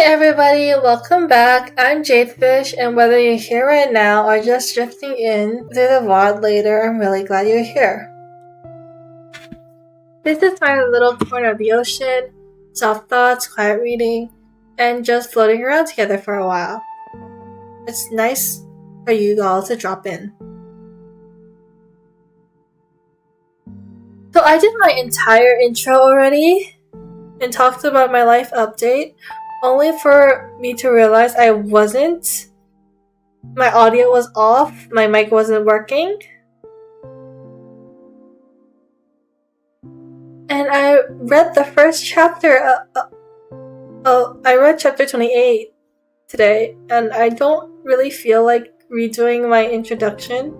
everybody, welcome back. I'm Jade Fish, and whether you're here right now or just drifting in through the VOD later, I'm really glad you're here. This is my little corner of the ocean, soft thoughts, quiet reading, and just floating around together for a while. It's nice for you all to drop in. So I did my entire intro already and talked about my life update, only for me to realize I wasn't. My audio was off, my mic wasn't working. And I read the first chapter, I read chapter 28 today, and I don't really feel like redoing my introduction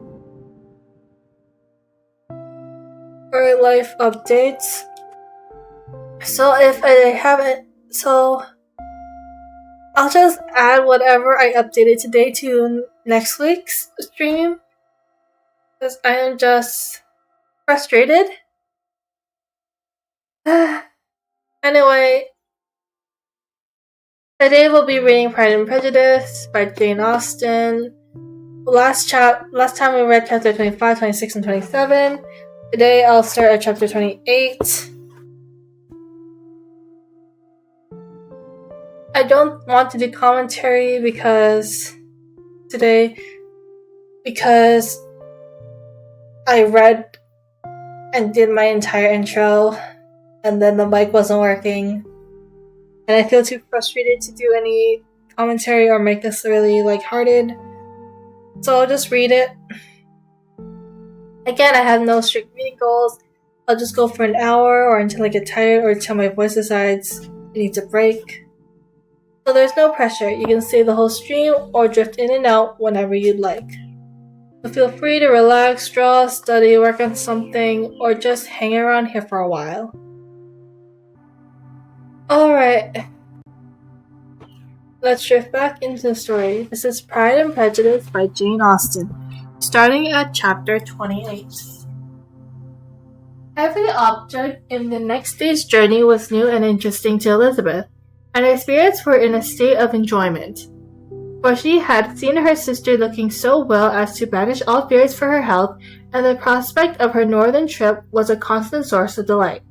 or life updates. So if I haven't, I'll just add whatever I updated today to next week's stream, because I am just frustrated. Anyway, today we'll be reading Pride and Prejudice by Jane Austen. Last time we read chapter 25, 26, and 27. Today I'll start at chapter 28. I don't want to do commentary because I read and did my entire intro and then the mic wasn't working, and I feel too frustrated to do any commentary or make this really lighthearted, so I'll just read it. Again, I have no strict reading goals. I'll just go for an hour or until I get tired or until my voice decides it needs a break. So there's no pressure. You can stay the whole stream or drift in and out whenever you'd like. So feel free to relax, draw, study, work on something, or just hang around here for a while. Alright. Let's drift back into the story. This is Pride and Prejudice by Jane Austen, starting at chapter 28. Every object in the next day's journey was new and interesting to Elizabeth, and her spirits were in a state of enjoyment, for she had seen her sister looking so well as to banish all fears for her health, and the prospect of her northern trip was a constant source of delight.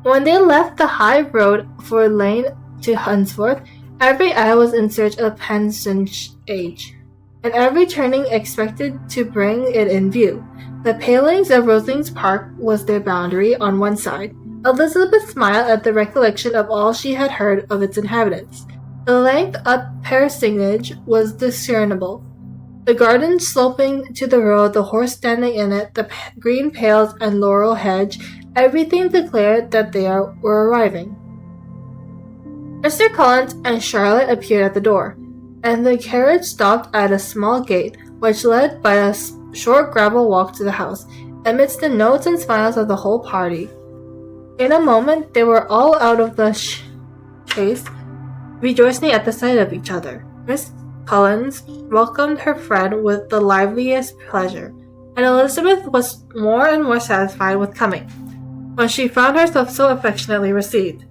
When they left the high road for Lane to Hunsford, every eye was in search of Penson's age, and every turning expected to bring it in view. The palings of Rosling's Park was their boundary on one side. Elizabeth smiled at the recollection of all she had heard of its inhabitants. The length of parsonage was discernible. The garden sloping to the road, the horse standing in it, the green pales and laurel hedge, everything declared that they were arriving. Mr. Collins and Charlotte appeared at the door, and the carriage stopped at a small gate, which led by a short gravel walk to the house, amidst the notes and smiles of the whole party. In a moment, they were all out of the chaise, rejoicing at the sight of each other. Miss Collins welcomed her friend with the liveliest pleasure, and Elizabeth was more and more satisfied with coming, when she found herself so affectionately received.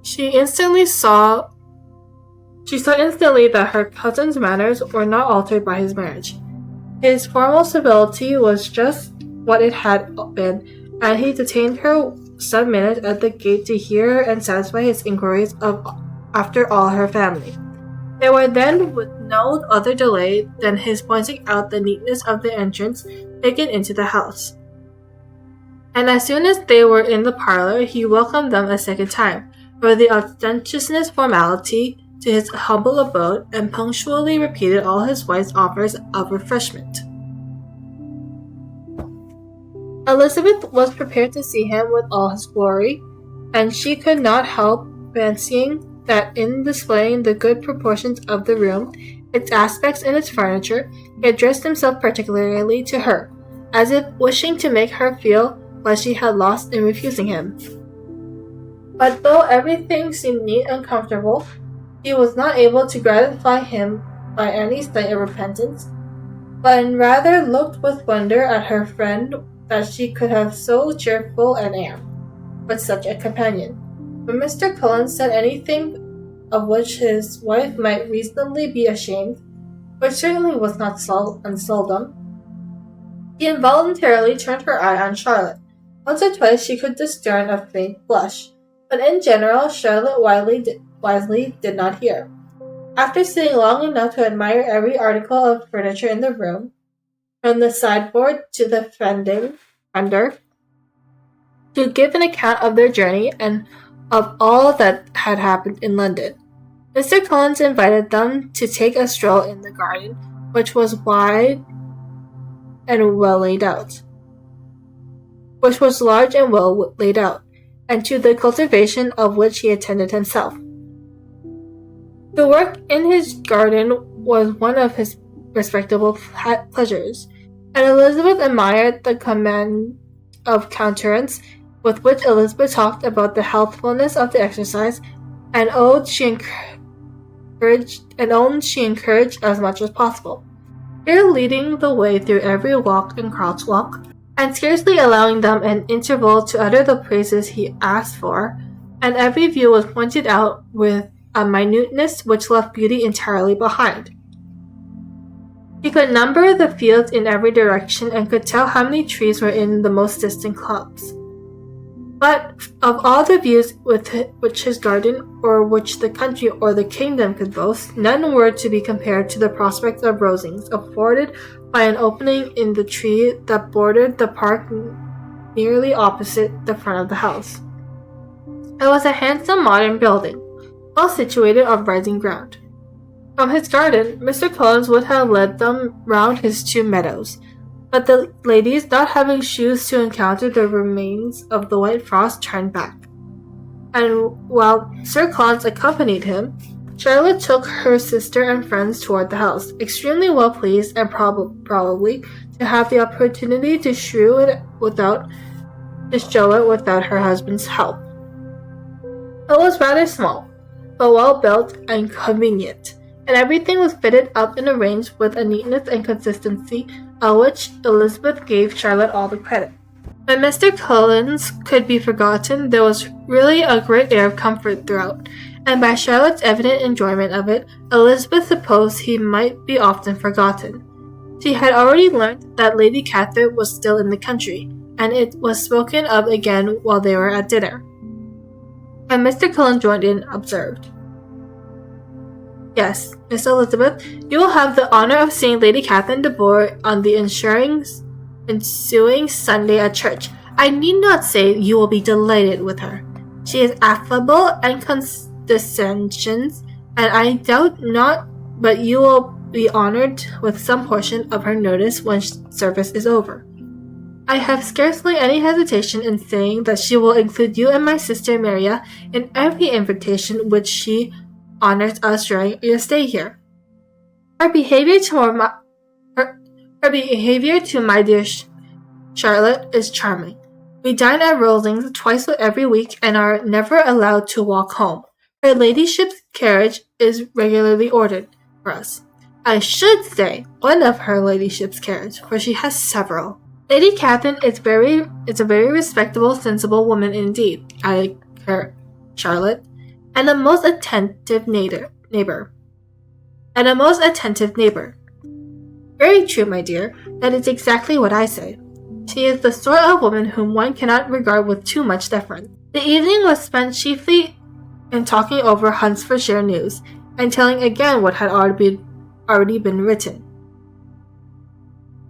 She saw instantly that her cousin's manners were not altered by his marriage. His formal civility was just what it had been, and he detained her some minutes at the gate to hear and satisfy his inquiries after all her family. They were then with no other delay than his pointing out the neatness of the entrance taken into the house. And as soon as they were in the parlor, he welcomed them a second time, for the ostentatious formality to his humble abode, and punctually repeated all his wife's offers of refreshment. Elizabeth was prepared to see him with all his glory, and she could not help fancying that in displaying the good proportions of the room, its aspects and its furniture, he addressed himself particularly to her, as if wishing to make her feel what she had lost in refusing him. But though everything seemed neat and comfortable, he was not able to gratify him by any sign of repentance, but rather looked with wonder at her friend that she could have so cheerful an air, with such a companion. When Mr. Cullen said anything of which his wife might reasonably be ashamed, which certainly was not unseldom, he involuntarily turned her eye on Charlotte. Once or twice she could discern a faint blush, but in general Charlotte wisely did not hear. After sitting long enough to admire every article of furniture in the room, from the sideboard to the fender, to give an account of their journey and of all that had happened in London, Mr. Collins invited them to take a stroll in the garden, which was wide and well laid out, which was large and well laid out, and to the cultivation of which he attended himself. The work in his garden was one of his respectable pleasures, and Elizabeth admired the command of countenance with which Elizabeth talked about the healthfulness of the exercise, and owned she encouraged as much as possible, here leading the way through every walk and crosswalk, and scarcely allowing them an interval to utter the praises he asked for, and every view was pointed out with a minuteness which left beauty entirely behind. He could number the fields in every direction and could tell how many trees were in the most distant clumps. But of all the views which his garden, or which the country or the kingdom could boast, none were to be compared to the prospect of Rosings, afforded by an opening in the tree that bordered the park nearly opposite the front of the house. It was a handsome modern building, well situated on rising ground. From his garden, Mr. Collins would have led them round his 2 meadows, but the ladies, not having shoes to encounter the remains of the white frost, turned back. And while Sir Collins accompanied him, Charlotte took her sister and friends toward the house, extremely well pleased and probably to have the opportunity to show it without her husband's help. It was rather small, but well built and convenient, and everything was fitted up and arranged with a neatness and consistency of which Elizabeth gave Charlotte all the credit. When Mr. Collins could be forgotten, there was really a great air of comfort throughout, and by Charlotte's evident enjoyment of it, Elizabeth supposed he might be often forgotten. She had already learnt that Lady Catherine was still in the country, and it was spoken of again while they were at dinner. And Mr. Collins joined in, observed, "Yes, Miss Elizabeth, you will have the honour of seeing Lady Catherine de Bourgh on the ensuing Sunday at church. I need not say you will be delighted with her. She is affable and condescending, and I doubt not but you will be honoured with some portion of her notice when service is over. I have scarcely any hesitation in saying that she will include you and my sister Maria in every invitation which she honours us during your stay here. Her behaviour to my dear Charlotte is charming. We dine at Rosings twice every week and are never allowed to walk home. Her ladyship's carriage is regularly ordered for us. I should say one of her ladyship's carriage, for she has several. Lady Catherine is a very respectable, sensible woman indeed," added Charlotte, and a most attentive neighbour. Very true, my dear. That is exactly what I say. She is the sort of woman whom one cannot regard with too much deference. The evening was spent chiefly in talking over Hunsfordshire news, and telling again what had already been written.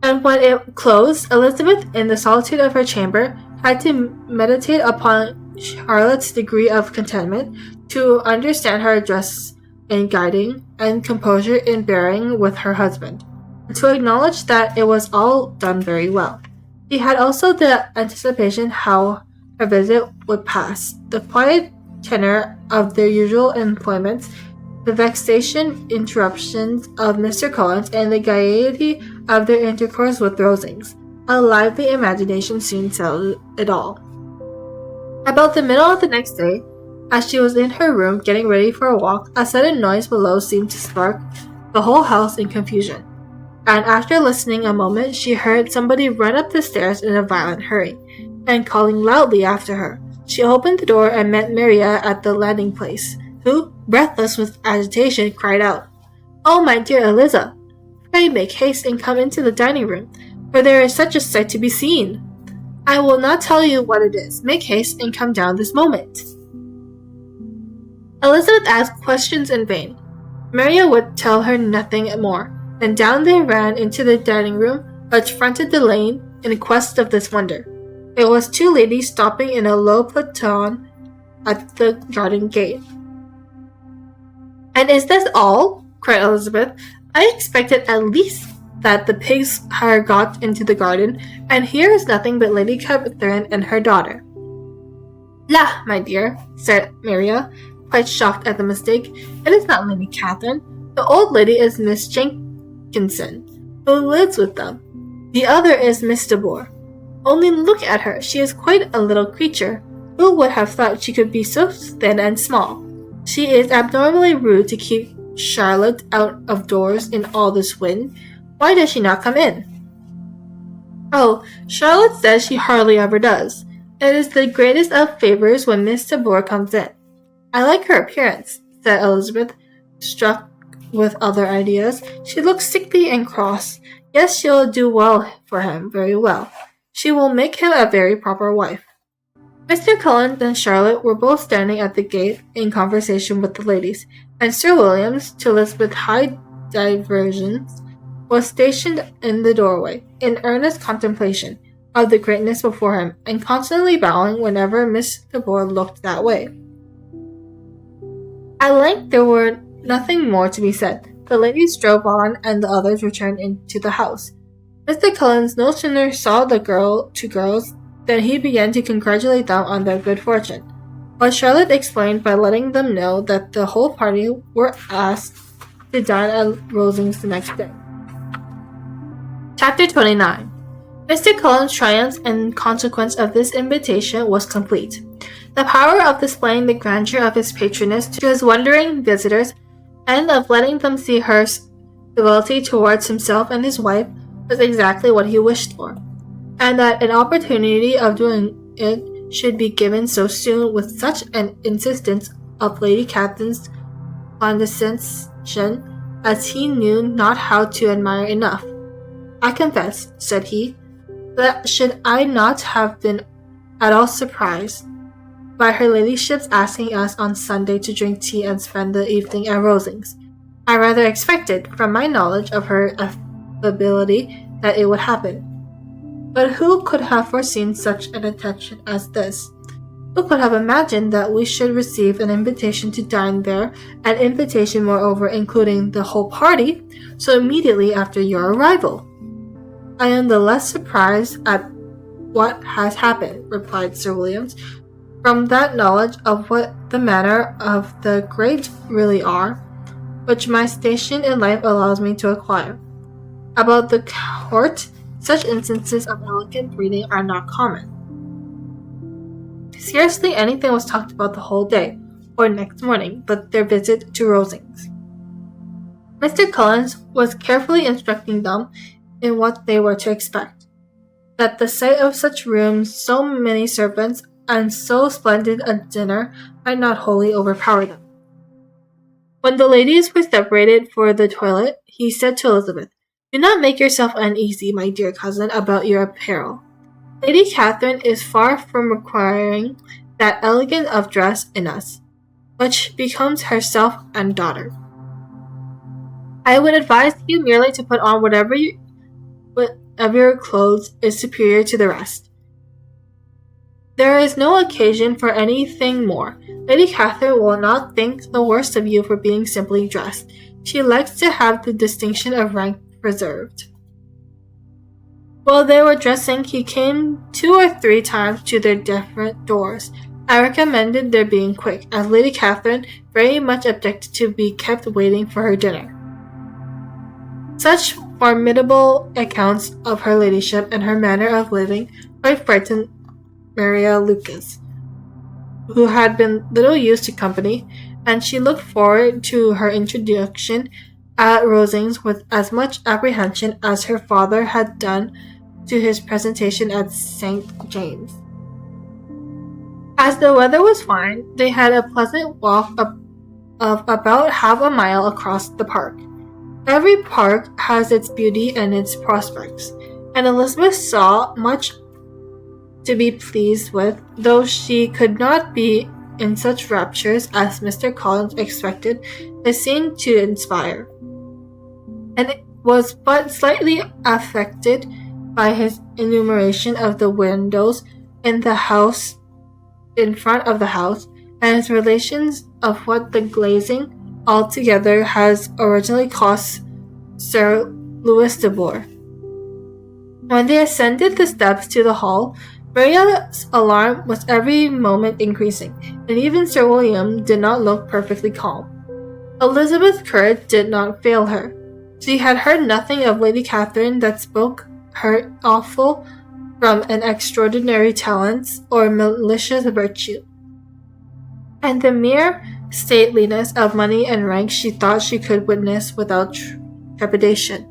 And when it closed, Elizabeth, in the solitude of her chamber, had to meditate upon Charlotte's degree of contentment, to understand her address in guiding, and composure in bearing with her husband, and to acknowledge that it was all done very well. She had also the anticipation how her visit would pass, the quiet tenor of their usual employments, the vexation interruptions of Mr. Collins, and the gaiety of their intercourse with Rosings. A lively imagination soon settled it all. About the middle of the next day, as she was in her room getting ready for a walk, a sudden noise below seemed to spark the whole house in confusion, and after listening a moment, she heard somebody run up the stairs in a violent hurry, and calling loudly after her. She opened the door and met Maria at the landing place, who, breathless with agitation, cried out, "Oh, my dear Eliza, pray make haste and come into the dining room, for there is such a sight to be seen. I will not tell you what it is. Make haste and come down this moment." Elizabeth asked questions in vain. Maria would tell her nothing more, and down they ran into the dining room, which fronted the lane, in quest of this wonder. It was two ladies stopping in a low plateau at the garden gate. "And is this all?" cried Elizabeth. "I expected at least that the pigs had got into the garden, and here is nothing but Lady Catherine and her daughter." "La, my dear," said Maria, quite shocked at the mistake, "it is not Lady Catherine. The old lady is Miss Jenkinson, who lives with them. The other is Miss de Bourgh. Only look at her, she is quite a little creature. Who would have thought she could be so thin and small? She is abnormally rude to keep Charlotte out of doors in all this wind. Why does she not come in?" "Oh, Charlotte says she hardly ever does. It is the greatest of favors when Miss de Bourgh comes in. I like her appearance," said Elizabeth, struck with other ideas. "She looks sickly and cross. Yes, she will do well for him, very well. She will make him a very proper wife." Mr. Cullen and Charlotte were both standing at the gate in conversation with the ladies, and Sir Williams, to Elizabeth's high diversion, was stationed in the doorway, in earnest contemplation of the greatness before him, and constantly bowing whenever Miss de Bourgh looked that way. At length there were nothing more to be said. The ladies drove on, and the others returned into the house. Mr. Cullen no sooner saw the two girls than he began to congratulate them on their good fortune, but Charlotte explained by letting them know that the whole party were asked to dine at Rosings the next day. Chapter 29. Mr. Cullen's triumph in consequence of this invitation was complete. The power of displaying the grandeur of his patroness to his wondering visitors, and of letting them see her civility towards himself and his wife, was exactly what he wished for, and that an opportunity of doing it should be given so soon with such an insistence of Lady Catherine's condescension as he knew not how to admire enough. "I confess," said he, "that should I not have been at all surprised by her ladyship's asking us on Sunday to drink tea and spend the evening at Rosings, I rather expected, from my knowledge of her affability, that it would happen. But who could have foreseen such an attention as this? Who could have imagined that we should receive an invitation to dine there, an invitation moreover including the whole party, so immediately after your arrival?" "I am the less surprised at what has happened," replied Sir Williams, "from that knowledge of what the manner of the great really are, which my station in life allows me to acquire. About the court, such instances of elegant breeding are not common." Scarcely anything was talked about the whole day, or next morning, but their visit to Rosings. Mr. Cullen was carefully instructing them in what they were to expect, that the sight of such rooms, so many servants, and so splendid a dinner might not wholly overpower them. When the ladies were separated for the toilet, he said to Elizabeth, "Do not make yourself uneasy, my dear cousin, about your apparel. Lady Catherine is far from requiring that elegance of dress in us, which becomes herself and daughter. I would advise you merely to put on whatever your clothes is superior to the rest. There is no occasion for anything more. Lady Catherine will not think the worse of you for being simply dressed. She likes to have the distinction of rank preserved." While they were dressing, he came 2 or 3 times to their different doors. I recommended their being quick, as Lady Catherine very much objected to be kept waiting for her dinner. Such formidable accounts of her ladyship and her manner of living quite frightened Maria Lucas, who had been little used to company, and she looked forward to her introduction at Rosings with as much apprehension as her father had done to his presentation at St. James. As the weather was fine, they had a pleasant walk up of about half a mile across the park. Every park has its beauty and its prospects, and Elizabeth saw much to be pleased with, though she could not be in such raptures as Mr. Collins expected the scene to inspire, and it was but slightly affected by his enumeration of the windows in the house in front of the house, and his relations of what the glazing altogether has originally cost Sir Louis de Bourgh. When they ascended the steps to the hall, Maria's alarm was every moment increasing, and even Sir William did not look perfectly calm. Elizabeth's courage did not fail her. She had heard nothing of Lady Catherine that spoke her awful from an extraordinary talents or malicious virtue, and the mere stateliness of money and rank she thought she could witness without trepidation.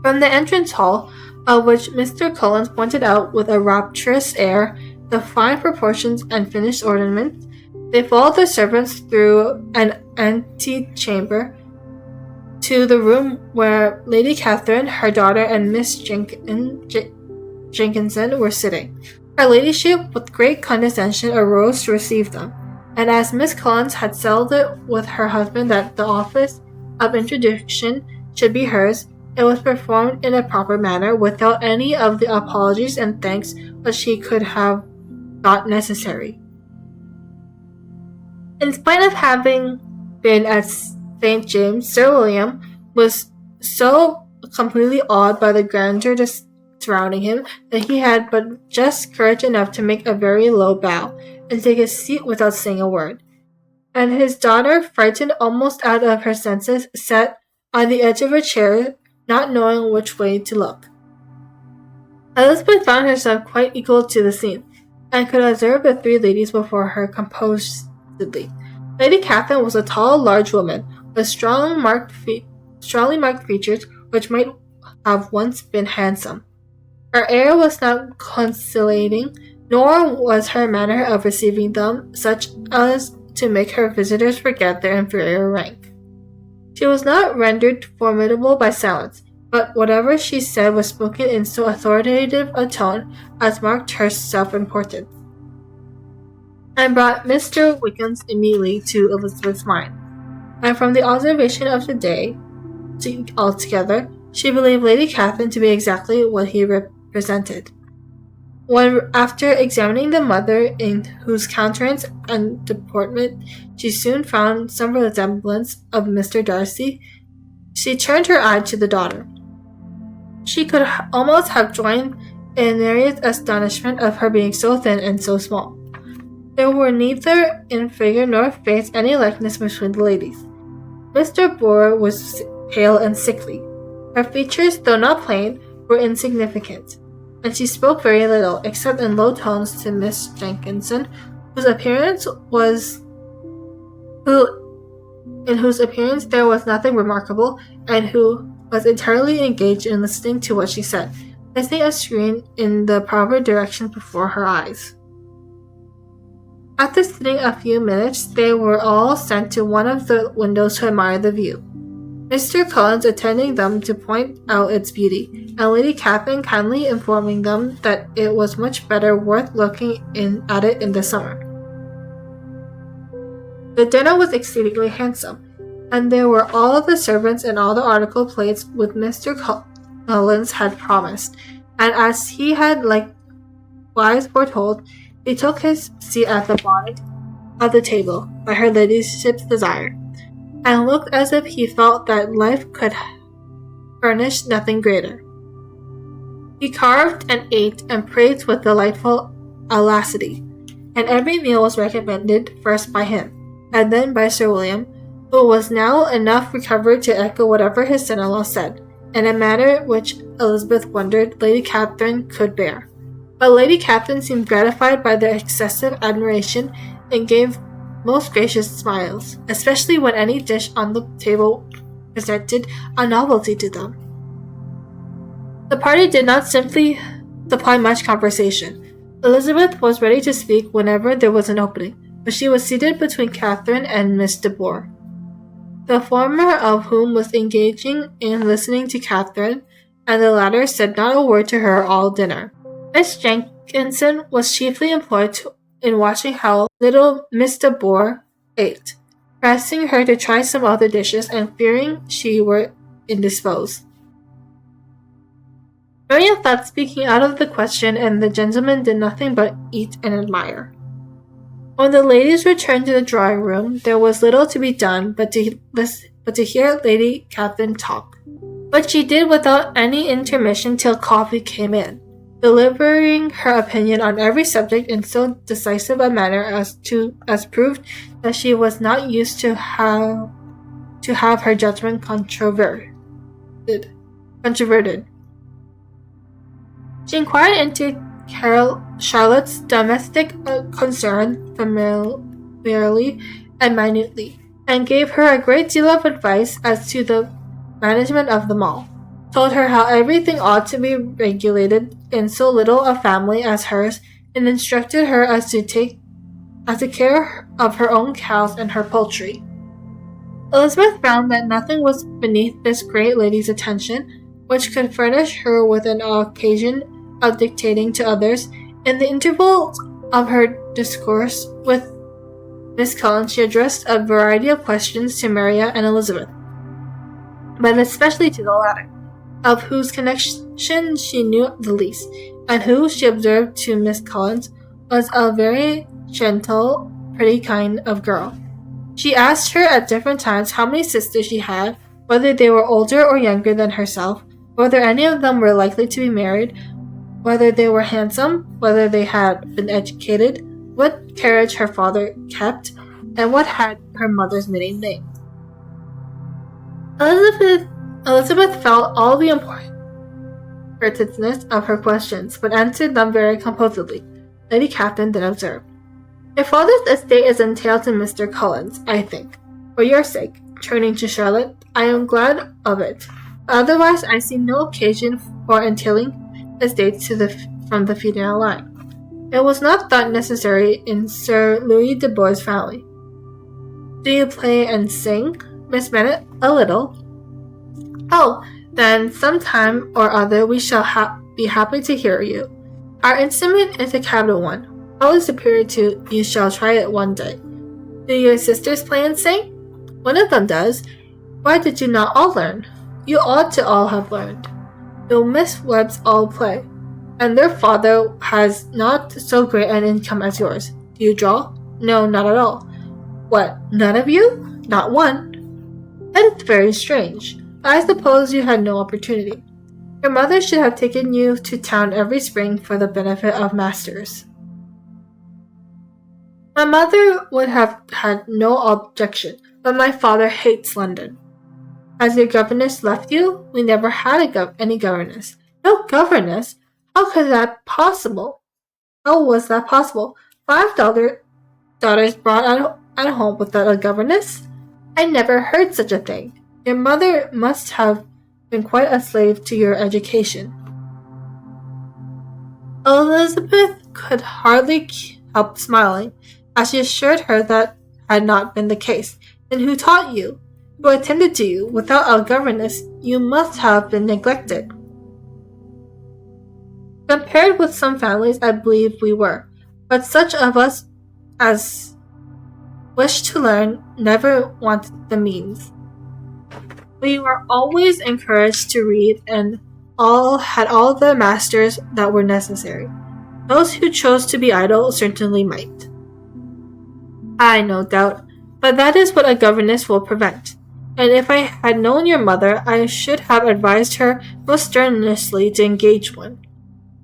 From the entrance hall, of which Mr. Collins pointed out with a rapturous air the fine proportions and finished ornaments, they followed the servants through an antechamber to the room where Lady Catherine, her daughter, and Miss Jenkinson were sitting. Her ladyship, with great condescension, arose to receive them, and as Miss Collins had settled it with her husband that the office of introduction should be hers, it was performed in a proper manner, without any of the apologies and thanks which she could have thought necessary. In spite of having been at St. James, Sir William was so completely awed by the grandeur surrounding him that he had but just courage enough to make a very low bow and take his seat without saying a word. And his daughter, frightened almost out of her senses, sat on the edge of her chair, not knowing which way to look. Elizabeth found herself quite equal to the scene, and could observe the three ladies before her composedly. Lady Catherine was a tall, large woman, with strongly marked features which might have once been handsome. Her air was not conciliating, nor was her manner of receiving them such as to make her visitors forget their inferior rank. She was not rendered formidable by silence, but whatever she said was spoken in so authoritative a tone as marked her self-importance, and brought Mr. Wickens immediately to Elizabeth's mind. And from the observation of the day altogether, she believed Lady Catherine to be exactly what he represented. When, after examining the mother, in whose countenance and deportment she soon found some resemblance of Mr. Darcy, she turned her eye to the daughter. She could almost have joined in Mary's astonishment of her being so thin and so small. There were neither in figure nor face any likeness between the ladies. Mr. Bourgh was pale and sickly. Her features, though not plain, were insignificant, and she spoke very little, except in low tones to Miss Jenkinson, in whose appearance there was nothing remarkable, and who was entirely engaged in listening to what she said, placing a screen in the proper direction before her eyes. After sitting a few minutes, they were all sent to one of the windows to admire the view, Mr. Collins attending them to point out its beauty, and Lady Catherine kindly informing them that it was much better worth looking at it in the summer. The dinner was exceedingly handsome, and there were all the servants and all the article plates which Mr. Collins had promised, and as he had likewise foretold, he took his seat at the bottom of the table, by her ladyship's desire, and looked as if he felt that life could furnish nothing greater. He carved and ate and praised with delightful alacrity, and every meal was recommended first by him, and then by Sir William, who was now enough recovered to echo whatever his son-in-law said, in a manner which Elizabeth wondered Lady Catherine could bear. But Lady Catherine seemed gratified by their excessive admiration, and gave most gracious smiles, especially when any dish on the table presented a novelty to them. The party did not simply supply much conversation. Elizabeth was ready to speak whenever there was an opening, but she was seated between Catherine and Miss de Bourgh, the former of whom was engaging in listening to Catherine, and the latter said not a word to her all dinner. Miss Jenkinson was chiefly employed in watching how little Miss de Bourgh ate, pressing her to try some other dishes and fearing she were indisposed. Maria thought speaking out of the question, and the gentlemen did nothing but eat and admire. When the ladies returned to the drawing-room, there was little to be done but to hear Lady Catherine talk. But she did without any intermission till coffee came in, delivering her opinion on every subject in so decisive a manner as proved that she was not used to have her judgment controverted. She inquired into Charlotte's domestic concern familiarly and minutely, and gave her a great deal of advice as to the management of them all, told her how everything ought to be regulated in so little a family as hers, and instructed her as to care of her own cows and her poultry. Elizabeth found that nothing was beneath this great lady's attention which could furnish her with an occasion of dictating to others. In the intervals of her discourse with Miss Collins, she addressed a variety of questions to Maria and Elizabeth, but especially to the latter, of whose connection she knew the least, and who, she observed to Miss Collins, was a very gentle, pretty kind of girl. She asked her at different times how many sisters she had, whether they were older or younger than herself, whether any of them were likely to be married, whether they were handsome, whether they had been educated, what carriage her father kept, and what had her mother's maiden name. Elizabeth felt all the importance of her questions, but answered them very composedly. Lady Catherine then observed, "Your father's estate is entailed to Mr. Collins, I think. For your sake," turning to Charlotte, "I am glad of it. Otherwise, I see no occasion for entailing estates from the female line. It was not thought necessary in Sir Louis de Bourgh's family." "Do you play and sing, Miss Bennet?" "A little." "Oh, then some time or other we shall be happy to hear you. Our instrument is a capital one, probably superior to you shall try it one day. Do your sisters play and sing?" "One of them does." "Why did you not all learn? You ought to all have learned. The Miss Webbs all play, and their father has not so great an income as yours. Do you draw?" "No, not at all." "What, none of you?" "Not one." "That is very strange. I suppose you had no opportunity. Your mother should have taken you to town every spring for the benefit of masters." "My mother would have had no objection, but my father hates London." "Has your governess left you?" "We never had any governess." "No governess? How was that possible? 5 daughters brought at home without a governess? I never heard such a thing. Your mother must have been quite a slave to your education." Elizabeth could hardly help smiling, as she assured her that had not been the case. "Then who taught you? Who attended to you? Without a governess, you must have been neglected." "Compared with some families, I believe we were, but such of us as wished to learn never wanted the means. We were always encouraged to read, and had all the masters that were necessary. Those who chose to be idle certainly might." "Aye, no doubt, but that is what a governess will prevent. And if I had known your mother, I should have advised her most strenuously to engage one.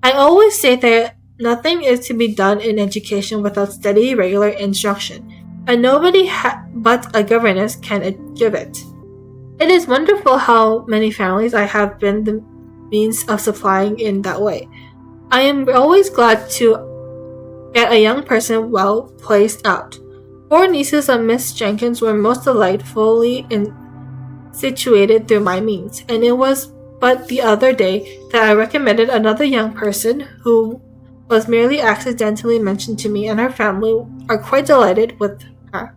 I always say that nothing is to be done in education without steady, regular instruction, and nobody but a governess can give it. It is wonderful how many families I have been the means of supplying in that way. I am always glad to get a young person well placed out. 4 nieces of Miss Jenkins were most delightfully situated through my means, and it was but the other day that I recommended another young person who was merely accidentally mentioned to me, and her family are quite delighted with her.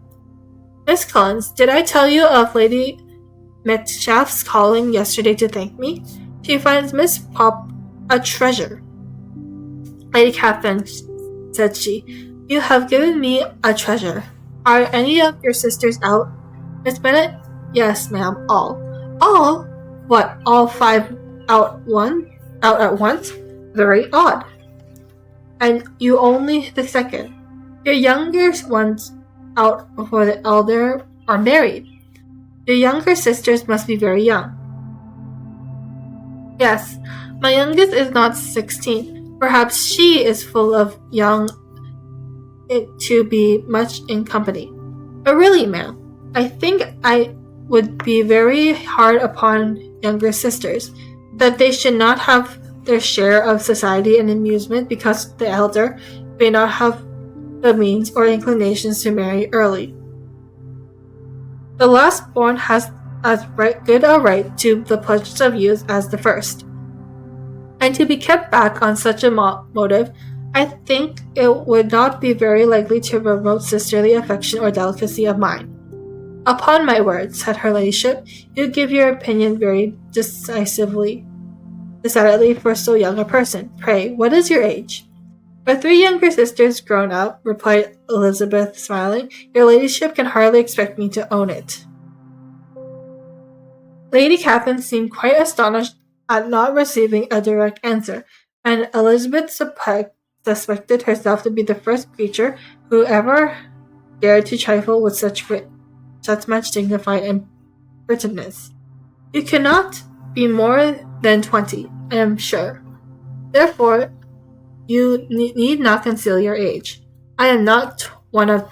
Miss Collins, did I tell you of Lady Metcalfe's calling yesterday to thank me? She finds Miss Pop a treasure. Lady Catherine, said she, you have given me a treasure. Are any of your sisters out? Miss Bennet? Yes, ma'am, all. All? What, all 5 out at once? Very odd. And you only the second. Your younger ones out before the elder are married. Your younger sisters must be very young. Yes, my youngest is not 16. Perhaps she is full of young to be much in company. But really, ma'am, I think I would be very hard upon younger sisters, that they should not have their share of society and amusement because the elder may not have the means or inclinations to marry early. The last born has as good a right to the pleasures of youth as the first, and to be kept back on such a motive, I think it would not be very likely to promote sisterly affection or delicacy of mind. Upon my word, said her ladyship, you give your opinion very decidedly for so young a person. Pray, what is your age? My 3 younger sisters grown up, replied Elizabeth, smiling. Your ladyship can hardly expect me to own it. Lady Catherine seemed quite astonished at not receiving a direct answer, and Elizabeth suspected herself to be the first creature who ever dared to trifle with such much dignified impertinence. You cannot be more than 20, I am sure. Therefore, you need not conceal your age. I am not 21.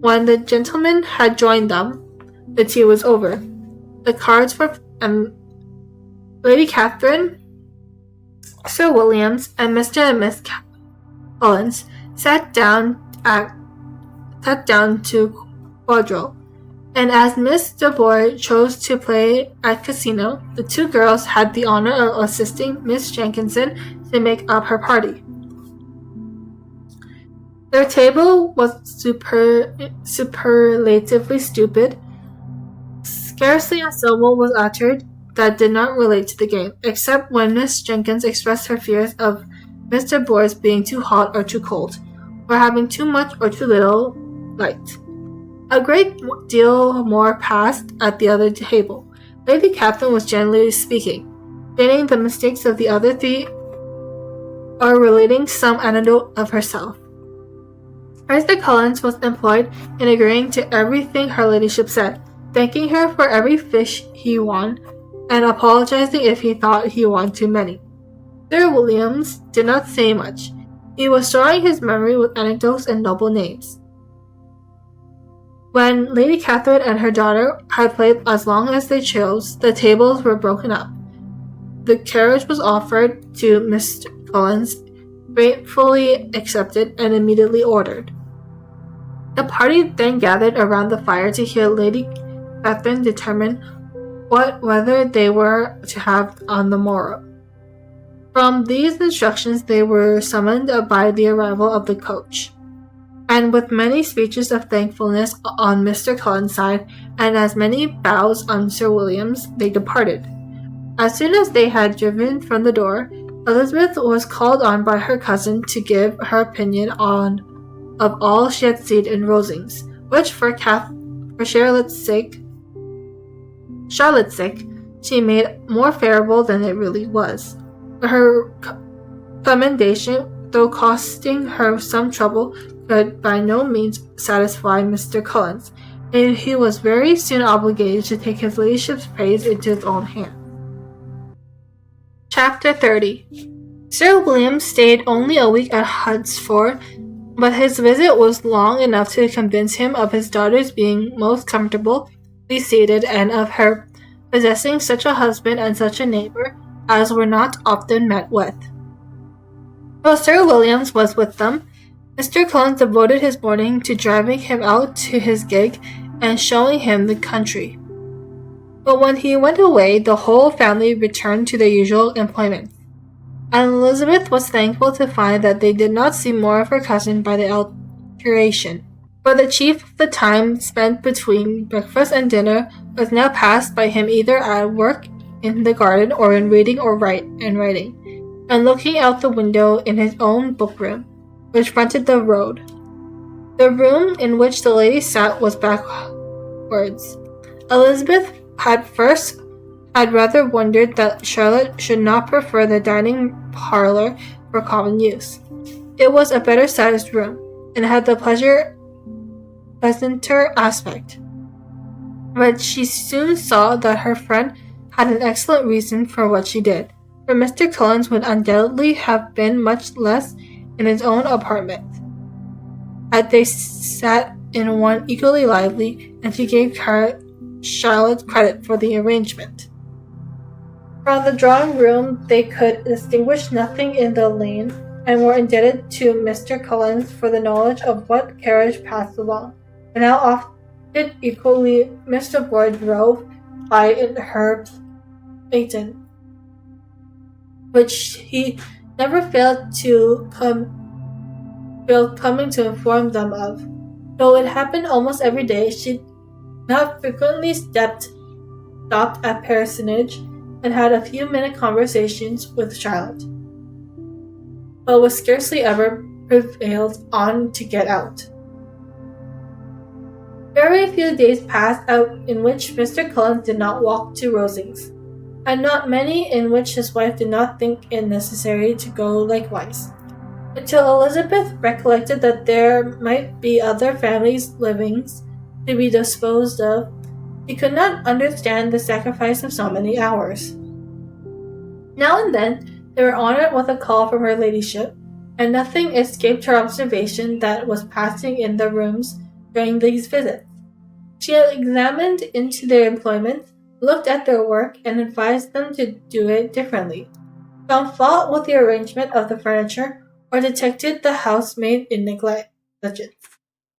When the gentlemen had joined them, the tea was over. The cards were, Lady Catherine, Sir Williams, and Mr. and Miss Collins sat down to quadrille, and as Miss de Bourgh chose to play at casino, the 2 girls had the honor of assisting Miss Jenkinson to make up her party. Their table was superlatively stupid. Scarcely a syllable was uttered that did not relate to the game, except when Miss Jenkins expressed her fears of Mr. Bourgh's being too hot or too cold, or having too much or too little light. A great deal more passed at the other table. Lady Catherine was generally speaking, stating the mistakes of the other 3 or relating some anecdote of herself. Mr. Collins was employed in agreeing to everything her ladyship said, thanking her for every fish he won, and apologizing if he thought he won too many. Sir Williams did not say much. He was storing his memory with anecdotes and noble names. When Lady Catherine and her daughter had played as long as they chose, the tables were broken up. The carriage was offered to Mr. Collins, gratefully accepted, and immediately ordered. The party then gathered around the fire to hear Lady Catherine determine what weather they were to have on the morrow. From these instructions they were summoned by the arrival of the coach, and with many speeches of thankfulness on Mr. Collins' side, and as many bows on Sir William's, they departed. As soon as they had driven from the door, Elizabeth was called on by her cousin to give her opinion of all she had seen in Rosings, which for Charlotte's sake, she made more favorable than it really was. Her commendation, though costing her some trouble, could by no means satisfy Mr. Collins, and he was very soon obligated to take his ladyship's praise into his own hands. Chapter 30. Sir William stayed only a week at Hunsford, but his visit was long enough to convince him of his daughter's being most comfortably seated, and of her possessing such a husband and such a neighbor as were not often met with. While Sir Williams was with them, Mr. Collins devoted his morning to driving him out to his gig and showing him the country. But when he went away, the whole family returned to their usual employments. and Elizabeth was thankful to find that they did not see more of her cousin by the alteration. For the chief of the time spent between breakfast and dinner was now passed by him either at work in the garden or in reading or writing, and looking out the window in his own book-room, which fronted the road. The room in which the lady sat was backwards. Elizabeth had rather wondered that Charlotte should not prefer the dining parlour for common use. It was a better-sized room, and had the pleasanter aspect. But she soon saw that her friend had an excellent reason for what she did, for Mr. Collins would undoubtedly have been much less in his own apartment, had they sat in one equally lively, and she gave Charlotte credit for the arrangement. From the drawing-room they could distinguish nothing in the lane, and were indebted to Mr. Collins for the knowledge of what carriage passed along, and how often equally Mr. Boyd drove by in her phaeton, which he never failed coming to inform them of. Though it happened almost every day, she not frequently stopped at parsonage and had a few-minute conversations with Charlotte, but was scarcely ever prevailed on to get out. Very few days passed out in which Mr. Collins did not walk to Rosings, and not many in which his wife did not think it necessary to go likewise, until Elizabeth recollected that there might be other families' livings to be disposed of. She could not understand the sacrifice of so many hours. Now and then they were honoured with a call from her ladyship, and nothing escaped her observation that was passing in the rooms during these visits. She had examined into their employment, looked at their work, and advised them to do it differently, found fault with the arrangement of the furniture, or detected the housemaid in negligence,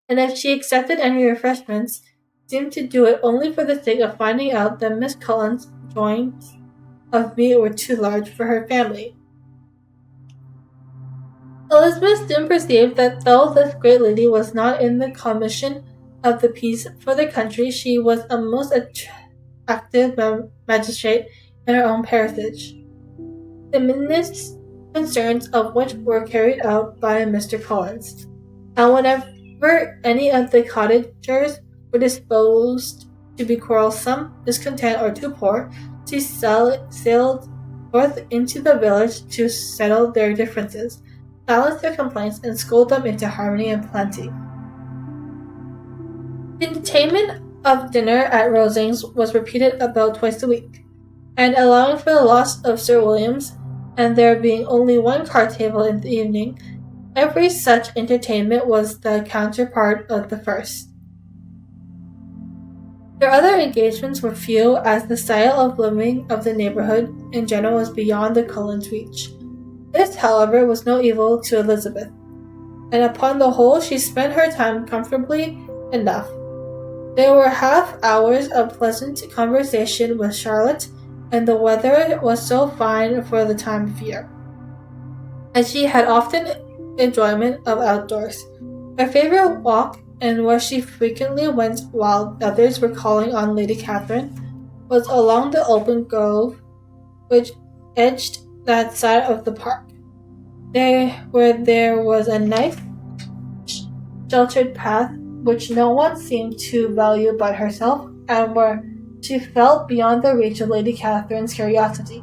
and if she accepted any refreshments, seemed to do it only for the sake of finding out that Miss Cullen's joints of meat were too large for her family. Elizabeth soon perceived that though this great lady was not in the commission of the peace for the country, she was a most active magistrate in her own parisage, the meanest concerns of which were carried out by Mr. Collins, and whenever any of the cottagers were disposed to be quarrelsome, discontent, or too poor, she sailed forth into the village to settle their differences, silence their complaints, and scold them into harmony and plenty. The entertainment of dinner at Rosings was repeated about twice a week, and allowing for the loss of Sir William's, and there being only one card table in the evening, every such entertainment was the counterpart of the first. Their other engagements were few, as the style of living of the neighbourhood in general was beyond the Cullens' reach. This, however, was no evil to Elizabeth, and upon the whole she spent her time comfortably enough. There were half-hours of pleasant conversation with Charlotte, and the weather was so fine for the time of year, and she had often enjoyment of outdoors. Her favourite walk, and where she frequently went while others were calling on Lady Catherine, was along the open grove which edged that side of the park, where there was a nice sheltered path which no one seemed to value but herself, and where she felt beyond the reach of Lady Catherine's curiosity.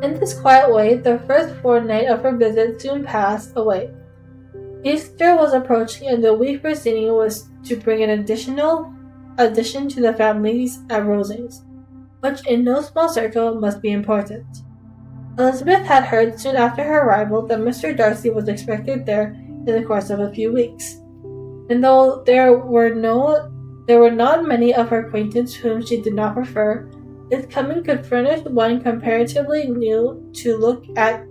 In this quiet way, the first fortnight of her visit soon passed away. Easter was approaching, and the week preceding was to bring an addition to the families at Rosings, which in no small circle must be important. Elizabeth had heard soon after her arrival that Mr. Darcy was expected there in the course of a few weeks, and though there were not many of her acquaintance whom she did not prefer, his coming could furnish one comparatively new to look at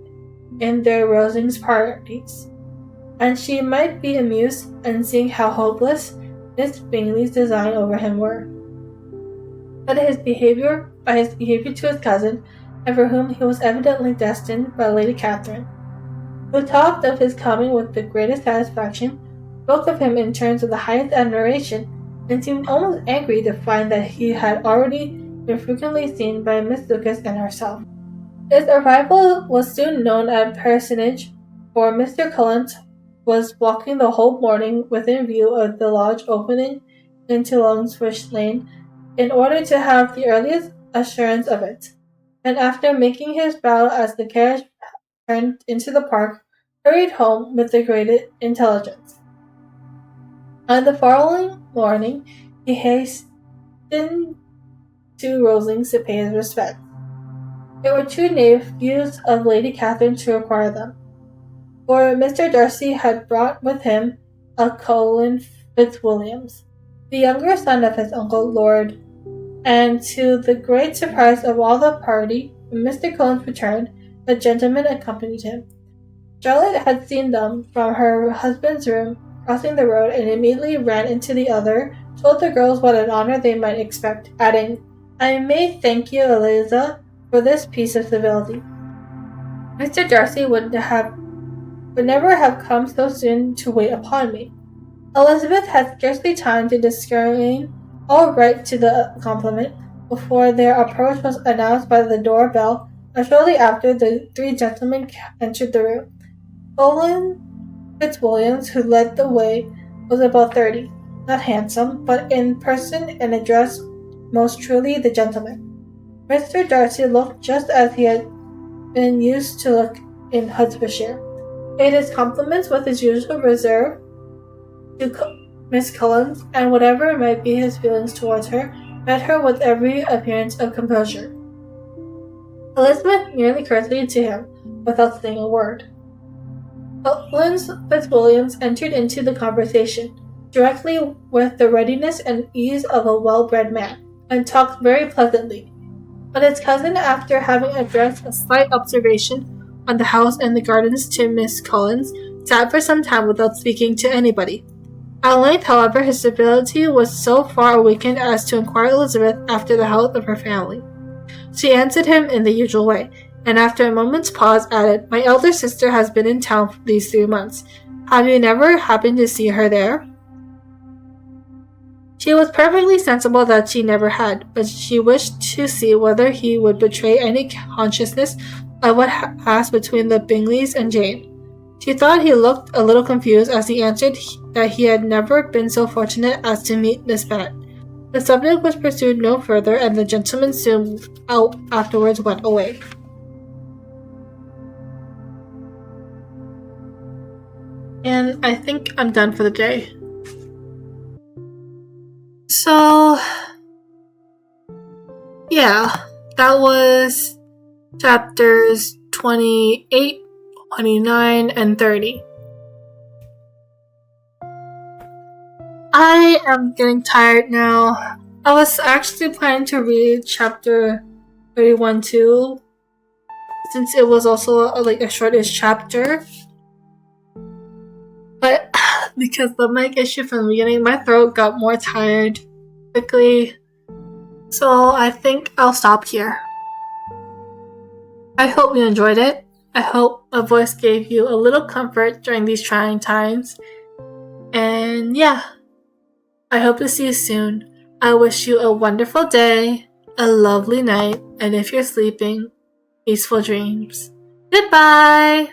in their Rosings parties, and she might be amused in seeing how hopeless Miss Bingley's design over him were. By his behaviour to his cousin, and for whom he was evidently destined by Lady Catherine, who talked of his coming with the greatest satisfaction, spoke of him in terms of the highest admiration, and seemed almost angry to find that he had already been frequently seen by Miss Lucas and herself. His arrival was soon known at parsonage, for Mr. Collins was walking the whole morning within view of the lodge opening into Longswitch Lane, in order to have the earliest assurance of it, and after making his bow as the carriage turned into the park, hurried home with the greatest intelligence. On the following morning, he hastened to Rosings to pay his respects. There were two nephews of Lady Catherine to require them, for Mr. Darcy had brought with him a Colin Fitzwilliams, the younger son of his uncle Lord, and to the great surprise of all the party, when Mr. Collins returned, a gentleman accompanied him. Charlotte had seen them from her husband's room crossing the road, and immediately ran into the other, told the girls what an honor they might expect, adding, "I may thank you, Eliza, for this piece of civility. Mr. Darcy would never have come so soon to wait upon me." Elizabeth had scarcely time to discern all right to the compliment before their approach was announced by the door bell, and shortly after the three gentlemen entered the room. Colin Fitzwilliams, who led the way, was about 30, not handsome, but in person and address most truly the gentleman. Mr. Darcy looked just as he had been used to look in Hertfordshire, paid his compliments with his usual reserve to Miss Collins, and whatever might be his feelings towards her, met her with every appearance of composure. Elizabeth merely curtsied to him, without saying a word. Collins Fitzwilliams entered into the conversation directly with the readiness and ease of a well-bred man, and talked very pleasantly. But his cousin, after having addressed a slight observation on the house and the gardens to Miss Collins, sat for some time without speaking to anybody. At length, however, his civility was so far awakened as to inquire Elizabeth after the health of her family. She answered him in the usual way, and after a moment's pause added, "My elder sister has been in town these 3 months. Have you never happened to see her there?" She was perfectly sensible that she never had, but she wished to see whether he would betray any consciousness of what passed between the Bingleys and Jane. She thought he looked a little confused as he answered that he had never been so fortunate as to meet Miss Bennet. The subject was pursued no further, and the gentleman soon afterwards went away. And I think I'm done for the day. So, yeah, that was chapters 28, 29, and 30. I am getting tired now. I was actually planning to read chapter 31 too, since it was also a shortish chapter. But because the mic issue from the beginning, my throat got more tired quickly. So I think I'll stop here. I hope you enjoyed it. I hope my voice gave you a little comfort during these trying times. And yeah, I hope to see you soon. I wish you a wonderful day, a lovely night, and if you're sleeping, peaceful dreams. Goodbye!